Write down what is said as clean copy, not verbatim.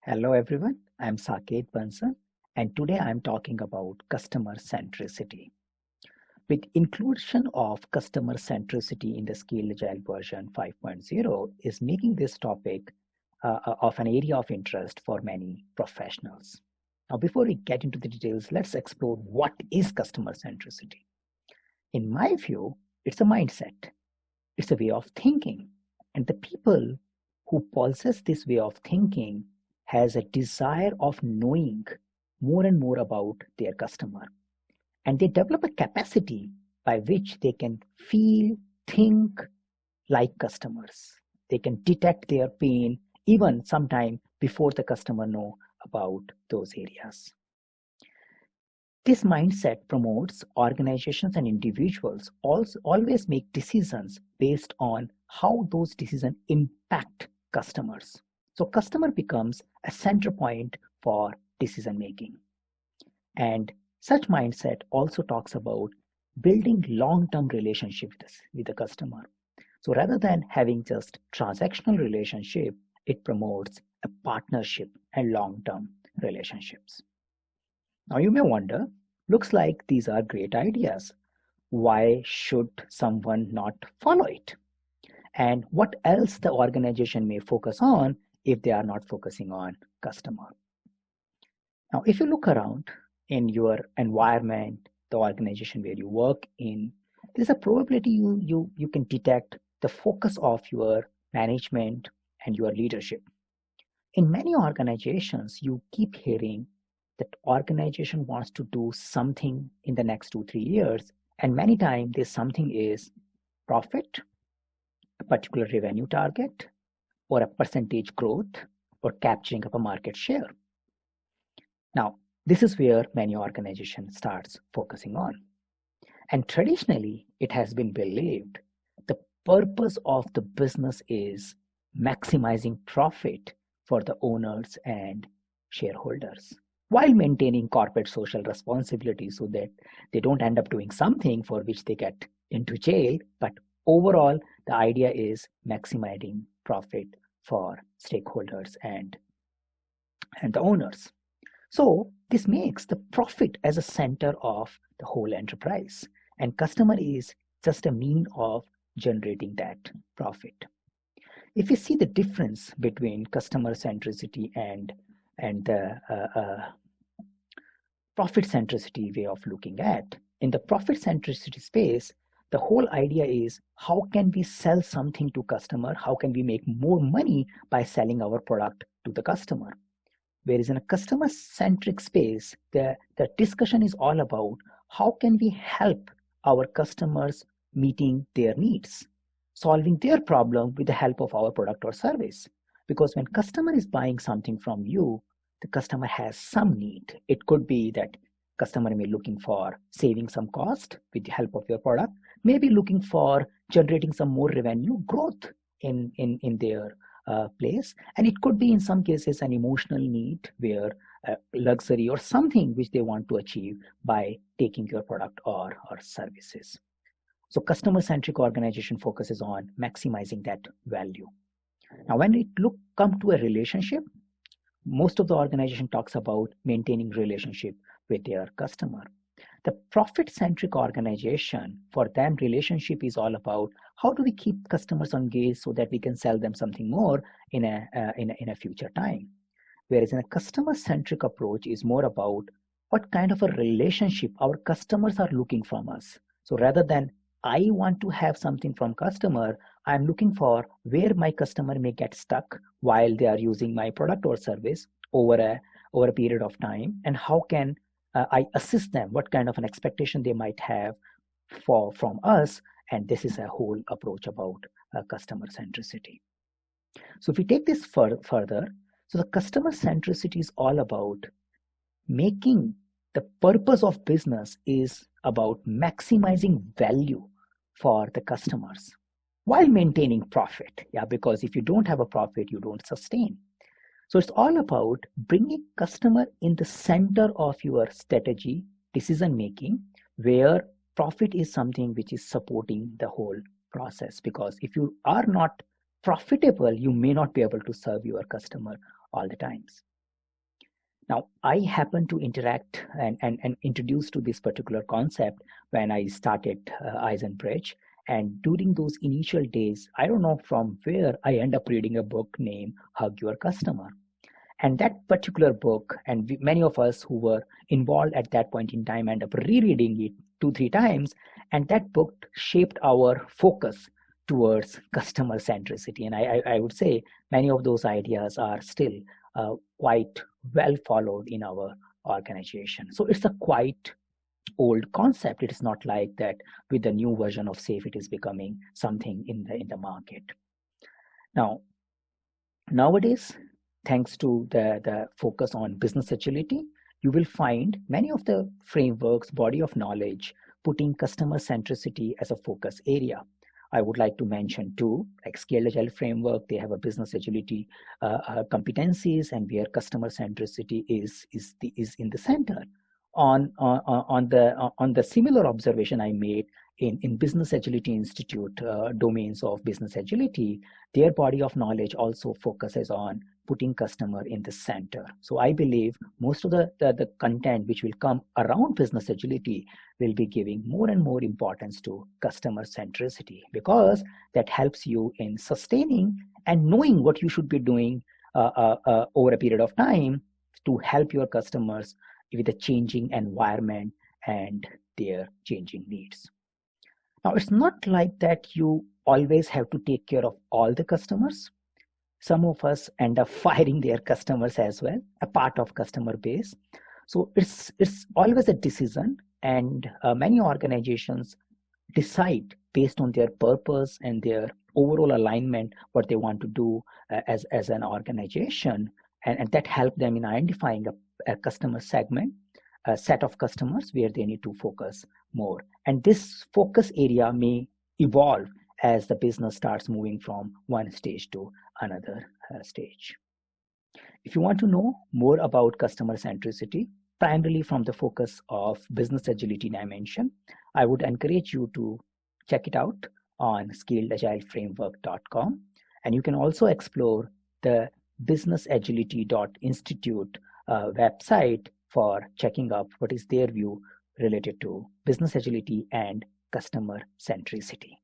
Hello everyone, I'm Saket Bansal, and today I'm talking about customer centricity. With inclusion of customer centricity in the Scaled Agile version 5.0 is making this topic of an area of interest for many professionals. Now, before we get into the details, let's explore what is customer centricity. In my view, it's a mindset, it's a way of thinking, and the people who possess this way of thinking has a desire of knowing more and more about their customer, and they develop a capacity by which they can feel, think like customers. They can detect their pain even sometime before the customer know about those areas. This mindset promotes organizations and individuals also always make decisions based on how those decisions impact customers. So customer becomes a center point for decision making. And such mindset also talks about building long-term relationship with the customer. So rather than having just transactional relationship, it promotes a partnership and long-term relationships. Now you may wonder, looks like these are great ideas. Why should someone not follow it? And what else the organization may focus on if they are not focusing on customer? Now, if you look around in your environment, the organization where you work in, there's a probability you can detect the focus of your management and your leadership. In many organizations, you keep hearing that organization wants to do something in the next 2-3 years, and many times this something is profit, a particular revenue target, or a percentage growth, or capturing up a market share. Now, this is where many organizations starts focusing on. And traditionally, it has been believed the purpose of the business is maximizing profit for the owners and shareholders while maintaining corporate social responsibility so that they don't end up doing something for which they get into jail. But overall, the idea is maximizing profit for stakeholders and the owners. So this makes the profit as a center of the whole enterprise, and customer is just a mean of generating that profit. If you see the difference between customer centricity and the profit centricity way of looking at, in the profit centricity space, the whole idea is how can we sell something to customer? How can we make more money by selling our product to the customer? Whereas in a customer centric space, the discussion is all about how can we help our customers meeting their needs, solving their problem with the help of our product or service. Because when customer is buying something from you, the customer has some need. It could be that customer may be looking for saving some cost with the help of your product, maybe looking for generating some more revenue growth in their place. And it could be in some cases an emotional need where luxury or something which they want to achieve by taking your product or services. So customer centric organization focuses on maximizing that value. Now when it come to a relationship, most of the organization talks about maintaining relationship with their customer. The profit centric organization, for them relationship is all about how do we keep customers engaged so that we can sell them something more in a future time. Whereas in a customer centric approach is more about what kind of a relationship our customers are looking from us. So rather than I want to have something from customer, I'm looking for where my customer may get stuck while they are using my product or service over a period of time, and how can I assist them, what kind of an expectation they might have from us. And this is a whole approach about customer centricity. So if we take this further, so the customer centricity is all about making the purpose of business is about maximizing value for the customers while maintaining profit. Yeah, because if you don't have a profit, you don't sustain. So it's all about bringing customer in the center of your strategy, decision making, where profit is something which is supporting the whole process. Because if you are not profitable, you may not be able to serve your customer all the times. Now, I happened to interact and introduced to this particular concept when I started Eisenbridge. And during those initial days, I don't know from where I end up reading a book named Hug Your Customer. And that particular book, and many of us who were involved at that point in time end up rereading it 2-3 times. And that book shaped our focus towards customer centricity. And I would say many of those ideas are still quite well followed in our organization. So it's a quite old concept. It is not like that with the new version of SAFe, it is becoming something in the market. Now, nowadays, thanks to the focus on business agility, you will find many of the frameworks, body of knowledge, putting customer centricity as a focus area. I would like to mention two, like Scaled Agile Framework. They have a business agility competencies, and where customer centricity is in the center. On the similar observation I made in Business Agility Institute domains of business agility, their body of knowledge also focuses on putting customer in the center. So I believe most of the content which will come around business agility will be giving more and more importance to customer centricity, because that helps you in sustaining and knowing what you should be doing over a period of time to help your customers with the changing environment and their changing needs. Now, it's not like that you always have to take care of all the customers. Some of us end up firing their customers as well, a part of customer base. So it's always a decision, and many organizations decide based on their purpose and their overall alignment what they want to do as an organization, and that help them in identifying a customer segment, a set of customers where they need to focus more. And this focus area may evolve as the business starts moving from one stage to another stage. If you want to know more about customer centricity, primarily from the focus of business agility dimension, I would encourage you to check it out on scaledagileframework.com. And you can also explore the businessagility.institute website for checking up what is their view related to business agility and customer centricity.